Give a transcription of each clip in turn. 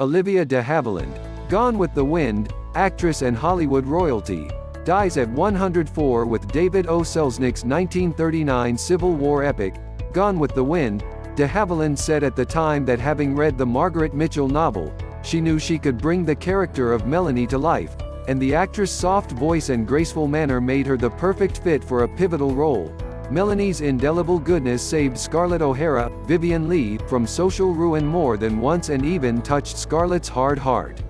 Olivia de Havilland, Gone with the Wind, actress and Hollywood royalty, dies at 104 with David O. Selznick's 1939 Civil War epic, Gone with the Wind. De Havilland said at the time that having read the Margaret Mitchell novel, she knew she could bring the character of Melanie to life, and the actress' soft voice and graceful manner made her the perfect fit for a pivotal role. Melanie's indelible goodness saved Scarlett O'Hara, Vivien Leigh, from social ruin more than once and even touched Scarlett's hard heart.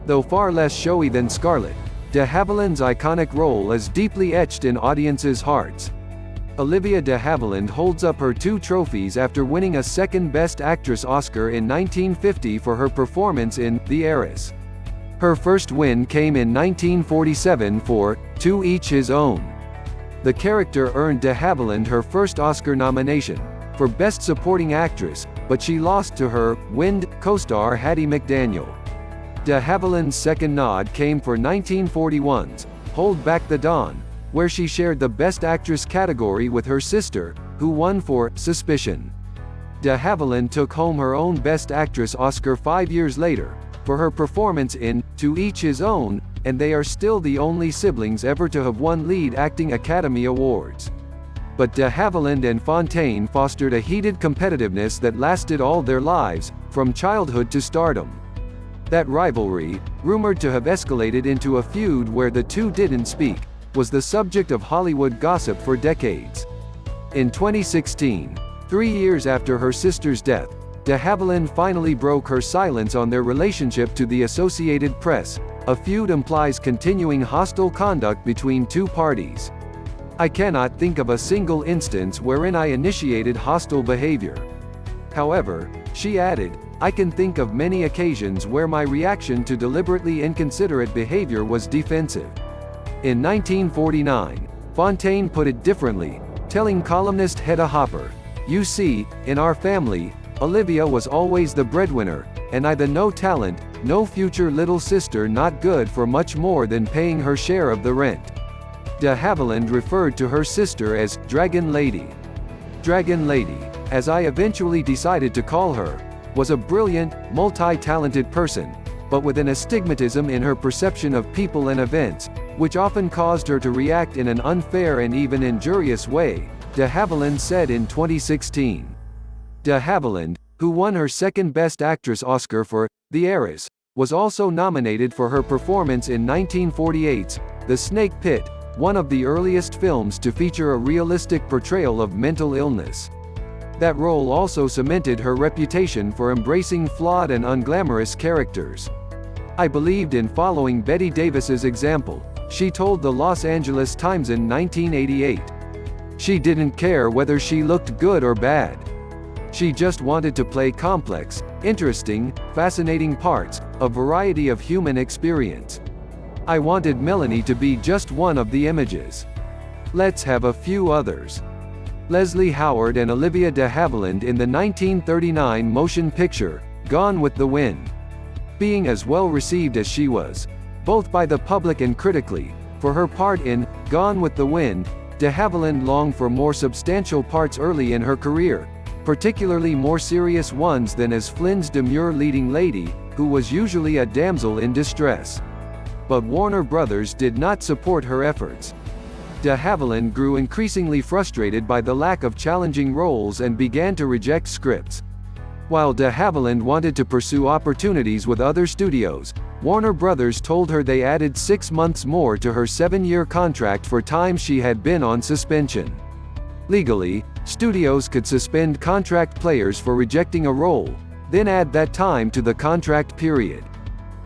Though far less showy than Scarlett, de Havilland's iconic role is deeply etched in audiences' hearts. Olivia de Havilland holds up her 2 trophies after winning a second Best Actress Oscar in 1950 for her performance in The Heiress. Her first win came in 1947 for To Each His Own. The character earned de Havilland her first Oscar nomination, for Best Supporting Actress, but she lost to her Wind co-star Hattie McDaniel. De Havilland's second nod came for 1941's Hold Back the Dawn, where she shared the Best Actress category with her sister, who won for Suspicion. De Havilland took home her own Best Actress Oscar 5 years later, for her performance in To Each His Own, and they are still the only siblings ever to have won Lead Acting Academy Awards. But de Havilland and Fontaine fostered a heated competitiveness that lasted all their lives, from childhood to stardom. That rivalry, rumored to have escalated into a feud where the two didn't speak, was the subject of Hollywood gossip for decades. In 2016, 3 years after her sister's death, de Havilland finally broke her silence on their relationship to the Associated Press. A feud implies continuing hostile conduct between two parties. I cannot think of a single instance wherein I initiated hostile behavior. However, she added, I can think of many occasions where my reaction to deliberately inconsiderate behavior was defensive. In 1949, Fontaine put it differently, telling columnist Hedda Hopper, "You see, in our family, Olivia was always the breadwinner, and I the no talent, no future little sister not good for much more than paying her share of the rent." De Havilland referred to her sister as Dragon Lady. Dragon Lady, as I eventually decided to call her, was a brilliant, multi-talented person, but with an astigmatism in her perception of people and events, which often caused her to react in an unfair and even injurious way, de Havilland said in 2016. De Havilland, who won her second Best Actress Oscar for The Heiress, was also nominated for her performance in 1948's The Snake Pit, one of the earliest films to feature a realistic portrayal of mental illness. That role also cemented her reputation for embracing flawed and unglamorous characters. I believed in following Bette Davis's example, she told the Los Angeles Times in 1988. She didn't care whether she looked good or bad. She just wanted to play complex, interesting, fascinating parts, a variety of human experience. I wanted Melanie to be just one of the images. Let's have a few others. Leslie Howard and Olivia de Havilland in the 1939 motion picture, Gone with the Wind. Being as well received as she was, both by the public and critically, for her part in Gone with the Wind, de Havilland longed for more substantial parts early in her career, particularly more serious ones than as Flynn's demure leading lady, who was usually a damsel in distress. But Warner Brothers did not support her efforts. De Havilland grew increasingly frustrated by the lack of challenging roles and began to reject scripts. While de Havilland wanted to pursue opportunities with other studios, Warner Brothers told her they added 6 months more to her 7-year contract for time she had been on suspension. Legally, studios could suspend contract players for rejecting a role, then add that time to the contract period.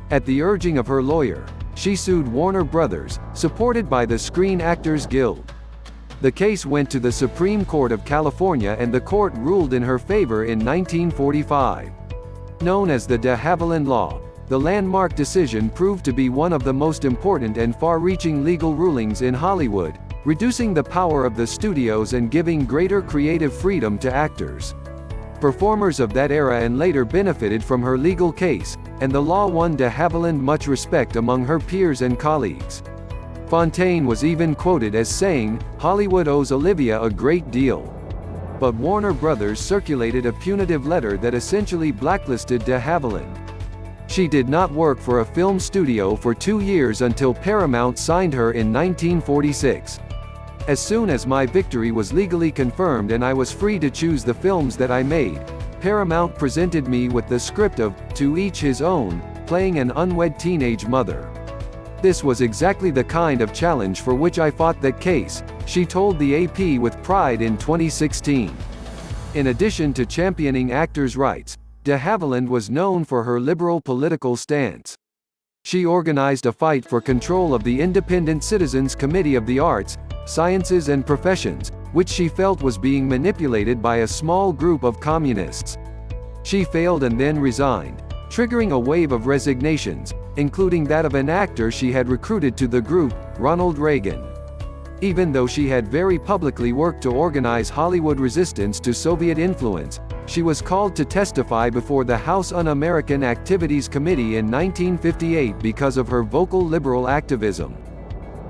At the urging of her lawyer, she sued Warner Brothers, supported by the Screen Actors Guild. The case went to the Supreme Court of California and the court ruled in her favor in 1945. Known as the de Havilland Law, the landmark decision proved to be one of the most important and far-reaching legal rulings in Hollywood, reducing the power of the studios and giving greater creative freedom to actors. Performers of that era and later benefited from her legal case, and the law won de Havilland much respect among her peers and colleagues. Fontaine was even quoted as saying, "Hollywood owes Olivia a great deal." But Warner Brothers circulated a punitive letter that essentially blacklisted de Havilland. She did not work for a film studio for 2 years until Paramount signed her in 1946. As soon as my victory was legally confirmed and I was free to choose the films that I made, Paramount presented me with the script of To Each His Own, playing an unwed teenage mother. This was exactly the kind of challenge for which I fought that case, she told the AP with pride in 2016. In addition to championing actors' rights, de Havilland was known for her liberal political stance. She organized a fight for control of the Independent Citizens Committee of the Arts, Sciences and Professions, which she felt was being manipulated by a small group of communists. She failed and then resigned, triggering a wave of resignations, including that of an actor she had recruited to the group, Ronald Reagan. Even though she had very publicly worked to organize Hollywood resistance to Soviet influence, she was called to testify before the House Un-American Activities Committee in 1958 because of her vocal liberal activism.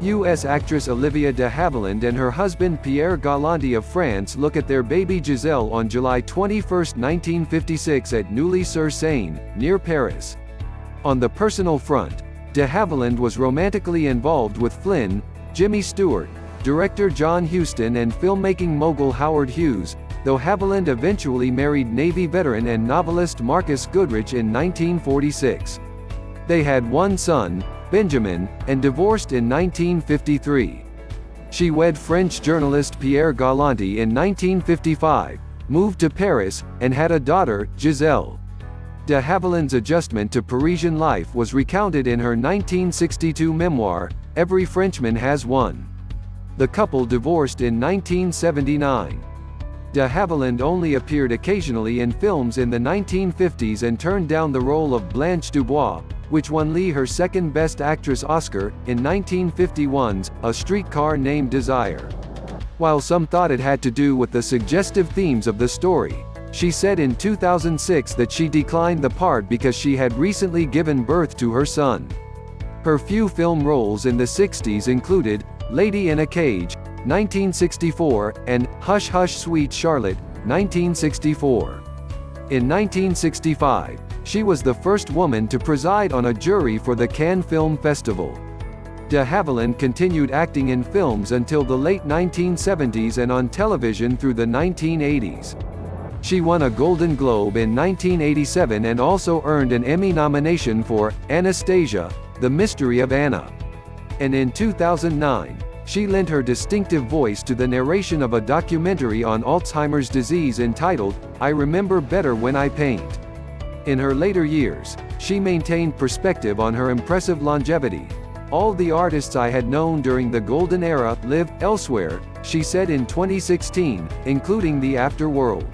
U.S. actress Olivia de Havilland and her husband Pierre Galante of France look at their baby Giselle on July 21, 1956 at Neuilly-sur-Seine, near Paris. On the personal front, de Havilland was romantically involved with Flynn, Jimmy Stewart, director John Huston and filmmaking mogul Howard Hughes, though Havilland eventually married Navy veteran and novelist Marcus Goodrich in 1946. They had one son, Benjamin, and divorced in 1953. She wed French journalist Pierre Galante in 1955, moved to Paris, and had a daughter, Giselle. De Havilland's adjustment to Parisian life was recounted in her 1962 memoir, Every Frenchman Has One. The couple divorced in 1979. De Havilland only appeared occasionally in films in the 1950s and turned down the role of Blanche Dubois, which won Lee her second Best Actress Oscar, in 1951's A Streetcar Named Desire. While some thought it had to do with the suggestive themes of the story, she said in 2006 that she declined the part because she had recently given birth to her son. Her few film roles in the 60s included Lady in a Cage, 1964, and Hush Hush Sweet Charlotte, 1964. In 1965, she was the first woman to preside on a jury for the Cannes Film Festival. De Havilland continued acting in films until the late 1970s and on television through the 1980s. She won a Golden Globe in 1987 and also earned an Emmy nomination for Anastasia, The Mystery of Anna. And in 2009, she lent her distinctive voice to the narration of a documentary on Alzheimer's disease entitled, I Remember Better When I Paint. In her later years, she maintained perspective on her impressive longevity. All the artists I had known during the golden era live elsewhere, she said in 2016, including the afterworld.